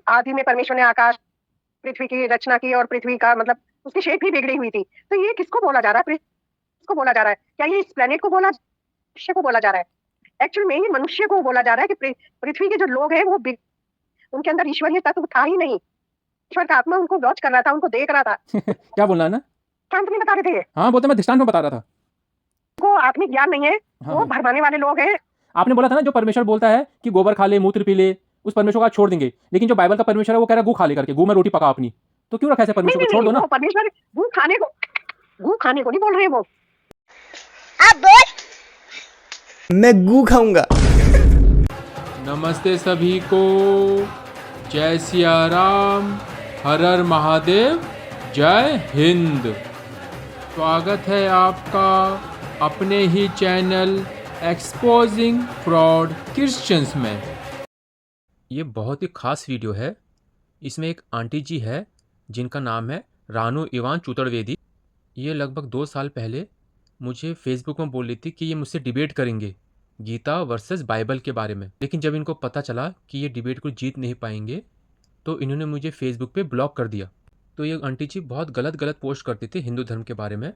आदि में परमेश्वर ने आकाश पृथ्वी की रचना की और पृथ्वी का मतलब उसकी शेप भी बिगड़ी हुई थी। तो ये किसको बोला जा रहा है? किसको बोला जा रहा है? क्या ये इस प्लेनेट को बोला मनुष्य को बोला जा रहा है? एक्चुअल में ये मनुष्य को बोला जा रहा है कि पृथ्वी के जो लोग हैं वो उनके अंदर ईश्वरीय तत्व था ही नहीं। ईश्वर का आत्मा उनको वॉच कर रहा था, उनको देख रहा था। क्या बोलना है ना? शांत नहीं बता रहे थे ये। हाँ बोलते, मैं दृष्टांत में बता रहा था। उनको आत्मिक ज्ञान नहीं है, हाँ वो हाँ, भरमाने वाले लोग हैं। आपने बोला था ना जो परमेश्वर बोलता है कि गोबर खा ले, मूत्र पी ले, उस परमेश्वर को आज छोड़ देंगे। लेकिन जो बाइबल का परमेश्वर है वो कह रहा है गू खा ले करके, गू में रोटी पका अपनी। तो क्यों रखा ऐसे नहीं परमेश्वर को? नहीं छोड़ नहीं, दो ना। वो परमेश्वर गू खाने को नहीं बोल रहे वो। अब बोल, मैं गू खाऊंगा। नमस्ते सभी को, जय सिया राम, हर हर महादेव, जय हिंद। स्वागत है आपका अपने ही चैनल एक्सपोजिंग फ्रॉड क्रिश्चियंस में। ये बहुत ही खास वीडियो है। इसमें एक आंटी जी है जिनका नाम है रानू इवान चुतुर्वेदी। ये लगभग 2 साल पहले मुझे फेसबुक में बोल रही थी कि ये मुझसे डिबेट करेंगे गीता वर्सेस बाइबल के बारे में। लेकिन जब इनको पता चला कि ये डिबेट को जीत नहीं पाएंगे तो इन्होंने मुझे फेसबुक पे ब्लॉक कर दिया। तो ये आंटी जी बहुत गलत पोस्ट करती थी हिंदू धर्म के बारे में,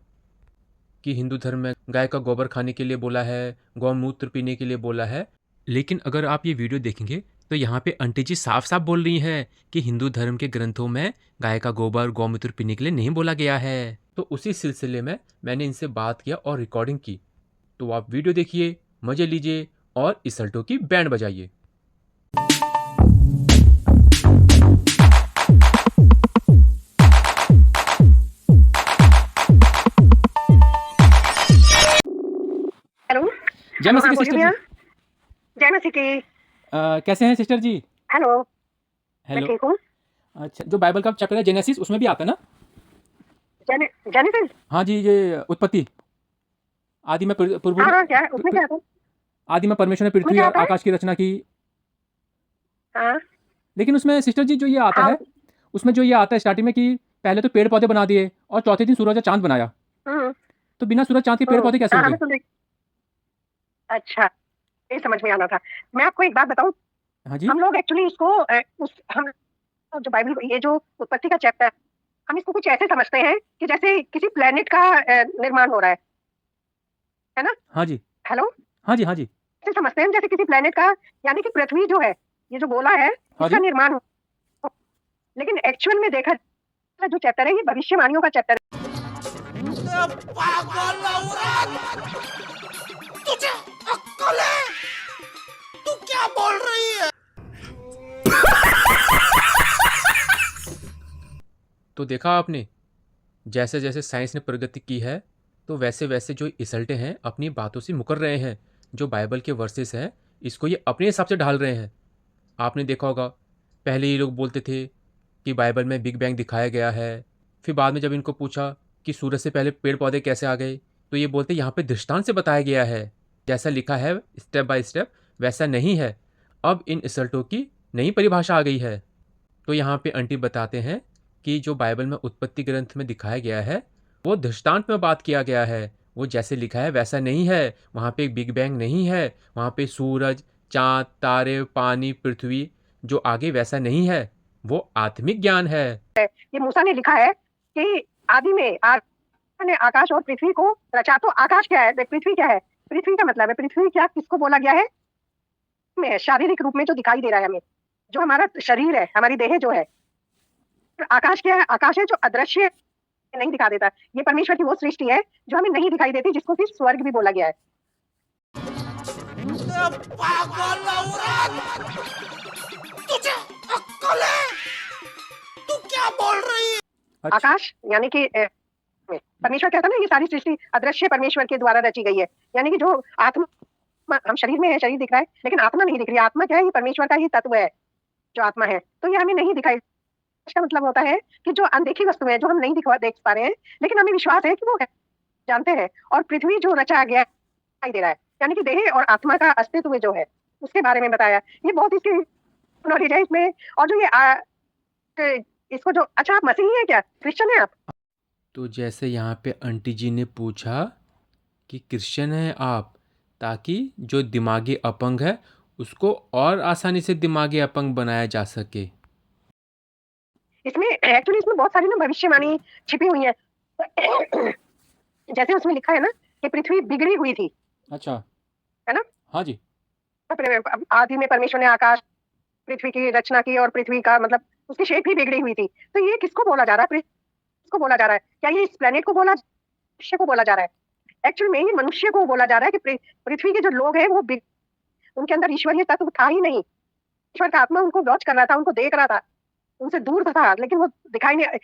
कि हिंदू धर्म में गाय का गोबर खाने के लिए बोला है, गौमूत्र पीने के लिए बोला है। लेकिन अगर आप ये वीडियो देखेंगे तो यहाँ पे आंटी जी साफ साफ बोल रही हैं कि हिंदू धर्म के ग्रंथों में गाय का गोबर गौमूत्र पीने के लिए नहीं बोला गया है। तो उसी सिलसिले में मैंने इनसे बात किया और रिकॉर्डिंग की। तो आप वीडियो देखिए, मजे लीजिए और इसल्टो की बैंड बजाइए। हेलो, जय मसीह की बोलिए सिस्टर भैया। जी। जय मसीह की। कैसे हैं सिस्टर जी? हेलो, मैं हेलो। ठीक हूँ। अच्छा, जो बाइबल का चैप्टर है जेनेसिस उसमें भी आता है ना? जेनेसिस। हाँ जी, ये उत्पत्ति। आदि में हाँ हाँ, क्या है उसमें? क्या है? आदि में परमेश्वर ने उसमें पृथ्वी क्या और आता है? आकाश की रचना की। हाँ लेकिन उसमें सिस्टर जी जो ये आता हाँ। है, उसमें जो ये आता है स्टार्टिंग में कि पहले तो पेड़ पौधे बना दिए और चौथे दिन सूरज और चांद बनाया। हम्म तो बिना सूरज चांद के पेड़ पौधे कैसे हो हाँ, गए? मैं सुन रही। अच्छा, ये समझ में आना था। मैं आपको एक बात बताऊं। हाँ जी। हम लोग एक्चुअली इसको हम जो बाइबल ये जो उत्पत्ति का चैप्टर, हम इसको कुछ ऐसे समझते हैं कि जैसे किसी प्लेनेट का निर्माण हो रहा है ना? हाँ जी। हेलो, हाँ जी। हाँ जी। ऐसे समझते हैं जैसे किसी प्लेनेट का, यानी कि पृथ्वी जो है, ये जो गोला है, हाँ इसका जी। निर्माण हो। लेकिन एक्चुअल में देखा जाए जो चैप्टर है ये भविष्यवाणियों का चैप्टर है। तुझे अक्कल है? तू क्या बोल रही है? तो देखा आपने, जैसे जैसे साइंस ने प्रगति की है तो वैसे वैसे जो इसल्टे हैं अपनी बातों से मुकर रहे हैं। जो बाइबल के वर्सेस हैं इसको ये अपने हिसाब से ढाल रहे हैं। आपने देखा होगा, पहले ये लोग बोलते थे कि बाइबल में बिग बैंग दिखाया गया है। फिर बाद में जब इनको पूछा कि सूरज से पहले पेड़ पौधे कैसे आ गए, तो ये बोलते यहाँ पे दृष्टांत से बताया गया है, जैसा लिखा है स्टेप बाय स्टेप वैसा नहीं है। अब इन इसल्टों की नई परिभाषा आ गई है। तो यहाँ पे आंटी बताते हैं कि जो बाइबल में उत्पत्ति ग्रंथ में दिखाया गया है वो दृष्टांत में बात किया गया है, वो जैसे लिखा है वैसा नहीं है। वहाँ पे एक बिग बैंग नहीं है, वहाँ पे सूरज, चाँद, तारे, पानी, पृथ्वी जो आगे वैसा नहीं है, वो आत्मिक ज्ञान है। ये मूसा ने लिखा है कि आदि में ने आकाश और पृथ्वी को रचा। तो आकाश क्या है, पृथ्वी क्या है? पृथ्वी का मतलब है, पृथ्वी क्या किसको बोला गया है? में शारीरिक रूप में जो दिखाई दे रहा है हमें, जो हमारा शरीर है, हमारी देह जो है। आकाश क्या है? आकाश है जो अदृश्य नहीं दिखा देता। ये परमेश्वर की वो सृष्टि है जो हमें नहीं दिखाई देती, जिसको कि स्वर्ग भी बोला गया है। पागल औरत! तुझे अक्कल है? तू क्या बोल रही है? अच्छा। आकाश यानी कि परमेश्वर कहता है ना, ये सारी सृष्टि अदृश्य परमेश्वर के द्वारा रची गई है। यानी कि जो आत्मा, हम शरीर में है, शरीर दिख रहा है, लेकिन आत्मा नहीं दिख रही। आत्मा क्या है? ये परमेश्वर का ही तत्व है जो आत्मा है। तो ये हमें नहीं दिखाई। इसका मतलब होता है कि जो अनदेखी वस्तु है, जो हम नहीं देख पा रहे हैं, लेकिन हमें विश्वास है कि वो जानते हैं। और पृथ्वी जो रचा गया दिखाई दे रहा है, यानी कि देह और आत्मा का अस्तित्व जो है उसके बारे में बताया। ये बहुत इसकी नॉलेज है इसमें। और जो ये इसको जो, अच्छा आप मसीही है क्या, क्रिश्चियन है आप? तो जैसे यहाँ पे आंटी जी ने पूछा कि क्रिश्चियन हैं आप, ताकि जो दिमागी अपंग है उसको और आसानी से दिमागी अपंग बनाया जा सके। इसमें एक्चुअली इसमें बहुत सारी ना भविष्यवाणी छिपी हुई है। जैसे उसमें लिखा है ना कि पृथ्वी बिगड़ी हुई थी, अच्छा। है ना? हाँ जी। आदि में परमेश्वर ने आकाश पृथ्वी की रचना की और पृथ्वी का मतलब उसकी शेप ही बिगड़ी हुई थी। तो ये किसको बोला जा रहा है? किसको बोला जा रहा है? क्या ये इस प्लेनेट को बोला मनुष्य को बोला जा रहा है? एक्चुअली में ये मनुष्य को बोला जा रहा है कि पृथ्वी के जो लोग हैं वो उनके अंदर ईश्वरीय तत्व था ही नहीं। ईश्वर का आत्मा उनको वॉच कर रहा था, उनको देख रहा था, उनसे दूर था, लेकिन वो दिखाई नहीं।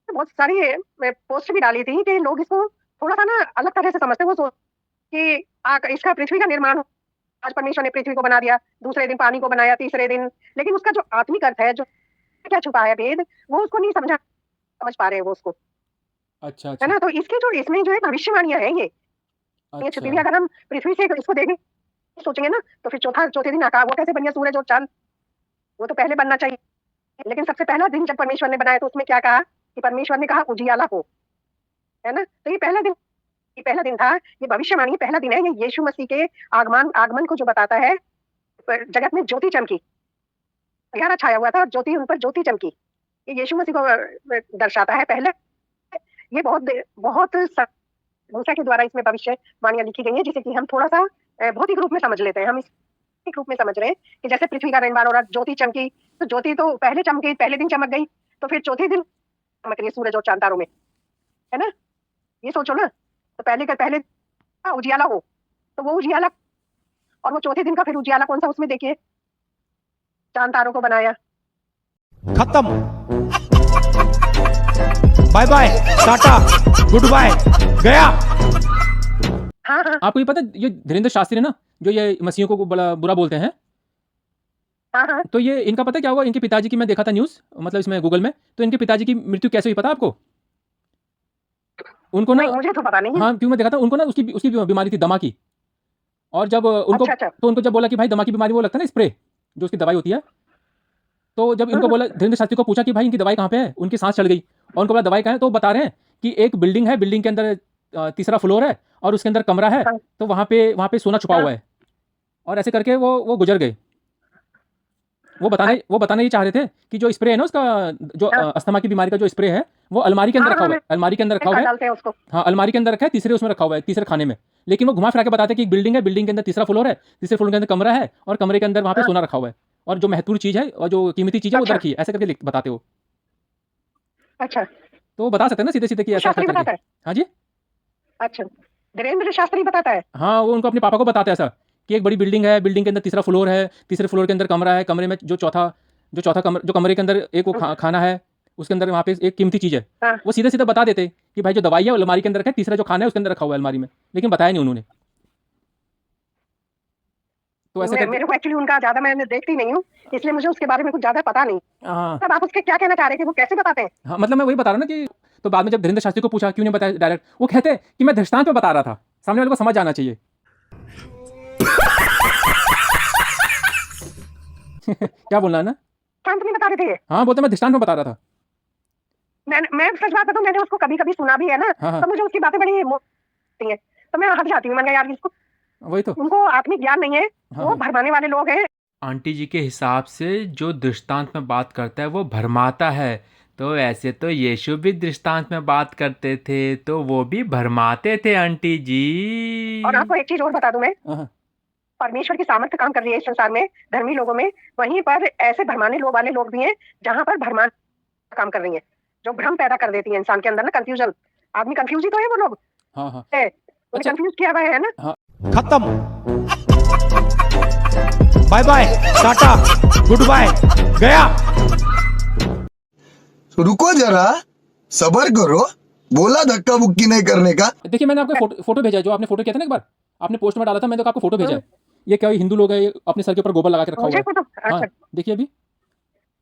बहुत सारी पोस्ट भी डाली थी कि लोग इसको थोड़ा सा ना अलग तरह से समझते हैं। वो सोच कि इसका पृथ्वी का निर्माण हो, आज परमेश्वर ने पृथ्वी को बना दिया, दूसरे दिन पानी को बनाया, तीसरे दिन, लेकिन उसका जो आत्मिक अर्थ है, जो क्या छुपा है भेद, वो उसको नहीं समझ पा रहे हैं वो उसको, अच्छा है अच्छा ना? तो इसके जो इसमें जो है भविष्यवाणियां है ये छुपी हुई। अच्छा अगर हम पृथ्वी से इसको देखें सोचेंगे ना तो फिर चौथे दिन आकाश वो कैसे बन गया, सूरज और चांद, वो तो पहले बनना चाहिए। लेकिन सबसे पहला दिन जब परमेश्वर ने बनाया तो उसमें क्या कहा कि परमेश्वर ने कहा उजियाला हो, है ना? तो ये पहला दिन था। ये भविष्यवाणी पहला दिन है। ये यीशु मसीह के आगमन को जो बताता है। जगत में ज्योति चमकी, अंधियारा छाया हुआ था और उन पर ज्योति चमकी। ये यीशु मसीह को दर्शाता है। पहले ये बहुत मूसा के द्वारा इसमें भविष्यवाणियां लिखी गई है, जिसे कि हम थोड़ा सा भौतिक रूप में समझ लेते हैं। हम इस रूप में समझ रहे हैं कि जैसे पृथ्वी का निर्माण हो रहा, ज्योति चमकी, तो ज्योति तो पहले चमकी, पहले दिन चमक गई, तो फिर चौथे दिन चमक रही है सूरज और चांद तारों में, है ना? ये सोचो ना, तो पहले उजियाला हो, तो वो उजियाला, और वो चौथे दिन का फिर उजियाला कौन सा, उसमें देखिए चांद तारों को बनाया। खत्म, बाय बाय, टाटा, गुड बाय, गया। हाँ हाँ आपको ये पता है, ये धीरेन्द्र शास्त्री ना, जो ये मसीहों को बड़ा बुरा बोलते हैं, हाँ हाँ तो ये इनका पता है क्या हुआ? इनके पिताजी की मैं देखा था न्यूज़, मतलब इसमें गूगल में, तो इनके पिताजी की मृत्यु कैसे हुई पता है आपको? उनको ना, नहीं, मुझे तो पता नहीं है। हाँ क्यों, मैं देखा था उनको ना, उसकी बीमारी थी दमा की। और जब उनको अच्छा अच्छा तो उनको जब बोला कि भाई दमा की बीमारी, वो लगता है ना स्प्रे, जो उसकी दवाई होती है, तो जब इनको बोला, धीरेन्द्र शास्त्री को पूछा कि भाई इनकी दवाई कहाँ पे है, उनकी सांस चढ़ गई, और उनको बोला दवाई कहाँ है, तो वो बता रहे हैं कि एक बिल्डिंग है, बिल्डिंग के अंदर तीसरा फ्लोर है और उसके अंदर कमरा है, हाँ। तो वहाँ पे सोना छुपा हुआ है। और ऐसे करके वो गुजर गए। वो बताना ये चाह रहे थे कि जो स्प्रे है ना उसका, जो हाँ। अस्थमा की बीमारी का जो स्प्रे है, वो अलमारी के अंदर हाँ, रखा हुआ है, हाँ, अलमारी के अंदर रखा हुआ है। डालते हैं उसको। हाँ, अलमारी के अंदर रखा है, तीसरे उसमें रखा हुआ है, तीसरे खाने में। लेकिन वो घुमा फिरा के बताते हैं कि एक बिल्डिंग है, बिल्डिंग के अंदर तीसरा फ्लोर है, तीसरे फ्लोर के अंदर कमरा है, और कमरे के अंदर वहाँ पे हाँ। सोना रखा हुआ है, और जो महत्वपूर्ण चीज़ है और जो कीमती चीज़ है वो उधर अच्छा। रखी है, ऐसे करके बताते हो। अच्छा, तो वो बता सकते हैं ना सीधे सीधे कि ऐसा शास्त्री करके। बताता है। हाँ जी, अच्छा, धीरेन्द्र शास्त्री बताता है। हाँ, वो उनको अपने पापा को बताते हैं ऐसा कि एक बड़ी बिल्डिंग है, बिल्डिंग के अंदर तीसरा फ्लोर है, तीसरे फ्लोर के अंदर कमरा है, कमरे में जो कमरे के अंदर एक वो खाना है, उसके अंदर वहाँ पे एक कीमती चीज़ है। हाँ। वो सीधे सीधे बता देते कि भाई जो दवाई है वो अलमारी के अंदर रखा है, तीसरा जो खाना है उसके अंदर रखा हुआ है अलमारी में, लेकिन बताया नहीं उन्होंने। तो ऐसे करके, मेरे को एक्चुअली उनका ज्यादा मैंने देखती नहीं हूँ, इसलिए मुझे उसके बारे में कुछ ज्यादा पता नहीं। हाँ तब आप उसके क्या कहना चाह रहे थे, वो कैसे बताते हैं? हाँ, मतलब मैं वही बता रहा हूँ ना कि, तो बाद में जब धीरेन्द्र शास्त्री को पूछा क्यों नहीं बताया डायरेक्ट, वो कहते हैं कि मैं दृष्टांत पे बता रहा था, सामने वाले को समझ आना चाहिए। क्या बोलना है ना? शांत नहीं बता रहे थे ये। हाँ, बोलते मैं दृष्टांत में बता रहा था। मैं सच बात बताऊं, मैंने उसको कभी कभी सुना भी है ना, हाँ, हाँ। तो मुझे उसकी बातें बड़ी लगती है, तो मैं हट जाती हूँ। मैंने कहा यार इसको, वही तो। उनको आत्मिक ज्ञान नहीं है, हाँ, वो हाँ। भरमाने वाले लोग हैं। आंटी जी के हिसाब से जो दृष्टांत में बात करता है वो भरमाता है, तो ऐसे तो यीशु भी दृष्टांत में बात करते थे, तो वो भी भरमाते थे आंटी जी। और आपको एक चीज और बता दूं मैं, हाँ, हाँ। परमेश्वर की सामर्थ्य काम कर रही है इस संसार में धर्मी लोगों में, वहीं पर ऐसे भरमाने वाले लोग भी हैं जहां पर भरमान काम कर रही है, जो भ्रम पैदा कर देती है इंसान के अंदर ना, कंफ्यूजन। आदमी कंफ्यूज ही तो है वो लोग, हाँ, हाँ। है अच्छा। कंफ्यूज किया हुआ है ना। खत्म, बाय बाय, टाटा, गुड बाय, गया। रुको जरा, सबर करो, बोला धक्का मुक्की नहीं करने का। देखिए, मैंने आपको फोटो भेजा है, जो आपने फोटो किया था ना एक बार, आपने पोस्ट में डाला था, मैंने तो आपको फोटो भेजा है। ये क्या हिंदू लोग है, ये अपने सर के ऊपर गोबर लगा के रखा हुआ मुझे है। फोटो, हाँ, अच्छा देखिए अभी।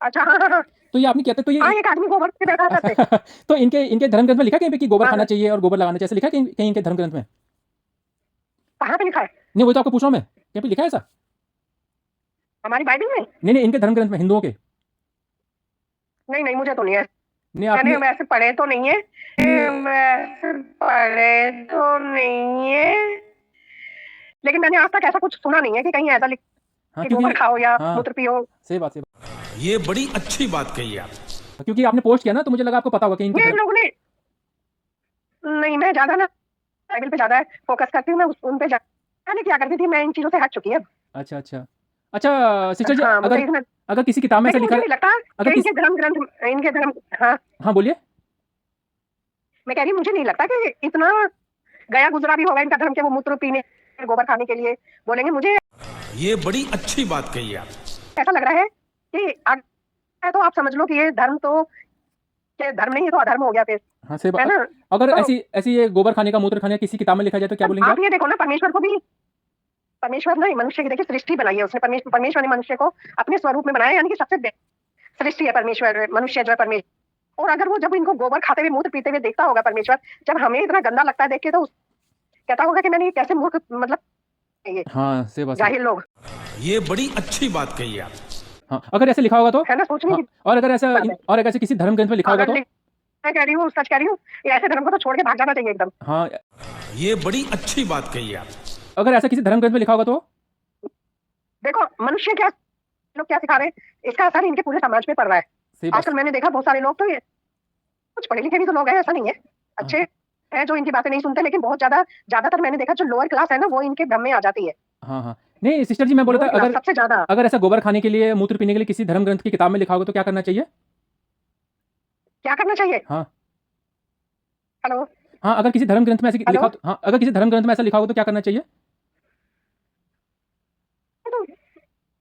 अच्छा, हाँ हाँ हाँ तो ये आपने किया था, तो ये हाँ, एक आदमी गोबर पे बैठा था ऐसे। तो इनके धर्म ग्रंथ में लिखा है कहीं पे कि गोबर हाँ, खाना हाँ। चाहिए और गोबर लगाना चाहिए, ऐसा लिखा है कहीं इनके धर्म ग्रंथ में? कहाँ पे लिखा है? नहीं, वही तो आपको पूछ रहा हूँ मैं, कहीं पे लिखा है ऐसा? हमारी बाइबल में? नहीं, इनके धर्म ग्रंथ में, हिंदुओं के। नहीं नहीं, मुझे तो नहीं है। नहीं, मैंने आपने वैसे पढ़े तो नहीं है, वैसे पढ़े तो नहीं है, लेकिन मैंने आज तक ऐसा कुछ सुना नहीं है कि कहीं ऐसा लिख हाँ, कि गोबर क्योंकि खाओ या हाँ, मूत्र पियो। सही बात। ये बड़ी अच्छी बात कही आप। क्योंकि आपने पोस्ट किया ना, तो मुझे लगा आपको पता होगा कि इनके ये इन लोगों ने नहीं, मैं ज्यादा ना बाइबल पे ज्यादा फोकस करती हूँ, मैं उन पे पहले क्या करती थी, मैं इन चीजों से हट चुकी है। अच्छा अच्छा अच्छा सिस्टर जी, हाँ, मुझे अगर इसमें अगर किसी किताब में ऐसा लेकिन लिखा मुझे नहीं लगता अगर कि किसी इनके धर्म हाँ, हाँ बोलिए। मैं कह रही हूँ मुझे नहीं लगता कि इतना गया गुजरा भी होगा इनका धर्म के वो मूत्र पीने गोबर खाने के लिए बोलेंगे। मुझे ये बड़ी अच्छी बात कही आप। ऐसा लग रहा है कि अगर तो आप समझ लो कि ये धर्म तो ये धर्म नहीं है तो अधर्म हो गया फिर, हाँ सही है बात। ना। अगर तो ऐसी ऐसी ये गोबर खाने का मूत्र खाने का किसी किताब में लिखा जाए तो क्या बोलेंगे आप ये देखो ना, परमेश्वर को भी, परमेश्वर ने मनुष्य की देखिए सृष्टि बनाई है उसने, परमेश्वर ने मनुष्य को अपने स्वरूप में बनाया, यानी कि सबसे सृष्टि है परमेश्वर, मनुष्य जो है परमेश्वर। और अगर वो जब इनको गोबर खाते हुए मूत्र पीते हुए देखता होगा परमेश्वर, जब हमें इतना गंदा लगता है देख के, तो कहता होगा कि मैंने ये कैसे मूर्ख, मतलब ये हाँ सही बात जाहिल लोग, ये बड़ी अच्छी बात कही आप। हाँ अगर ऐसे लिखा होगा तो है ना, सोचने हाँ, की और अगर ऐसा बात है। और अगर ऐसे किसी धर्म ग्रंथ में लिखा होगा अगर तो मैं कह रही हूँ, सच कह रही हूँ, ये ऐसे धर्म को तो छोड़ के भाग जाना चाहिए एकदम। हाँ ये बड़ी अच्छी बात कही आप। अगर ऐसा किसी धर्म ग्रंथ में लिखा होगा तो देखो मनुष्य क्या, लोग क्या सिखा रहे हैं, इसका असर इनके पूरे समाज पे पड़ रहा है। सही बात। आजकल मैंने देखा बहुत सारे लोग तो ये कुछ पढ़े लिखे भी तो लोग हैं, ऐसा नहीं है, अच्छे हैं जो इनकी बातें नहीं सुनते, लेकिन बहुत ज्यादातर मैंने देखा जो लोअर क्लास है ना, वो इनके भ्रम में आ जाती है। हाँ हाँ नहीं सिस्टर जी, मैं बोल रहा था लोअर क्लास अगर सबसे ज्यादा। अगर ऐसा गोबर खाने के लिए मूत्र पीने के लिए किसी धर्म ग्रंथ की किताब में लिखा होगा तो क्या करना चाहिए? क्या करना चाहिए? हाँ हेलो, हाँ अगर किसी धर्म ग्रंथ में ऐसे हेलो? लिखा हो तो हाँ अगर किसी धर्म ग्रंथ में ऐसा लिखा होगा तो क्या करना चाहिए? तो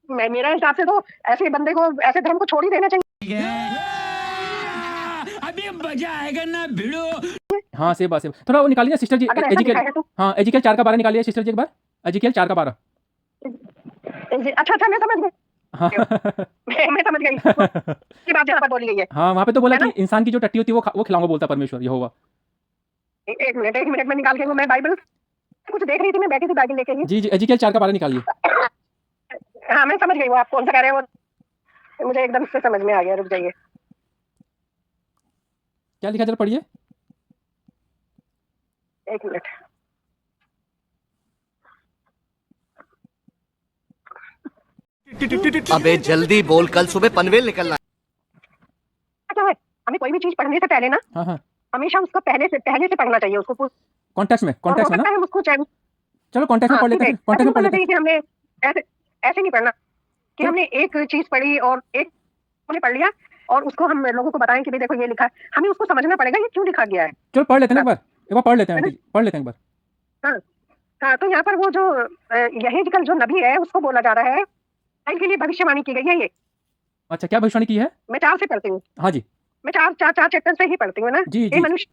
मेरा हिसाब से तो ऐसे बंदे को, ऐसे धर्म को छोड़ ही देना चाहिए। अभी मजा आएगा ना भिड़ो। हाँ सही बात, थोड़ा वो निकालिए ना सिस्टर जी, अगर ऐसा लिखा है तो हाँ एजिकल 4:12 निकालिए सिस्टर जी एक बार, एजिकल 4:12। अच्छा, मैं समझ गई, हाँ मैं समझ गई ये बात जहाँ पर बोली गई है। हाँ वहाँ पे तो बोला है ना? कि इंसान की जो टट्टी होती है वो खिलाऊंगा बोलता परमेश्वर यहोवा। एक मिनट में निकाल के वो, मैं बाइबल कुछ देख रही थी, मैं बैठी थी बाइबल लेके ही। जी जी एजिकल 4:12 निकालिए। हाँ मैं समझ गई, वो आप कौन सा कह रहे हैं, वो मुझे एकदम से समझ में आ गया, रुक जाइए। क्या लिखा जरा पढ़िए। एक मिनट, अबे जल्दी बोल, कल सुबह पनवेल निकलना है। क्या है, हमें कोई भी चीज पढ़ने से पहले ना हाँ हाँ हमेशा उसको पहले से पढ़ना चाहिए उसको। कॉन्टेक्स्ट में और हो ना सकता है हम उसको चाहे, चलो कॉन्टेक्स्ट में हाँ पढ़ लेते ठीक है, हैं, कॉन्टेक्स्ट में पढ़ करना लेते हैं। चाहिए कि हमने ऐसे ऐसे नहीं पढ़ना कि हमने एक चीज पढ़ी और एक हमने पढ़ लिया और उसको हम लोगों को बताएं कि भाई देखो ये लिखा है, हमें उसको समझना पड़ेगा ये क्यों लिखा गया है। चलो पढ़ लेते हैं ना एक बार पढ़ लेते हैं है ना? आंटी जी, पढ़ लेते हैं एक बार। हाँ हाँ, तो यहाँ पर वो जो यहेजकल जो नबी है उसको बोला जा रहा है, इसराइल के लिए भविष्यवाणी की गई है। ये अच्छा क्या भविष्यवाणी की है? मैं 4 से पढ़ती हूँ, हाँ जी मैं चार चैप्टर से ही पढ़ती हूँ ना। जी ये जी मनुष्य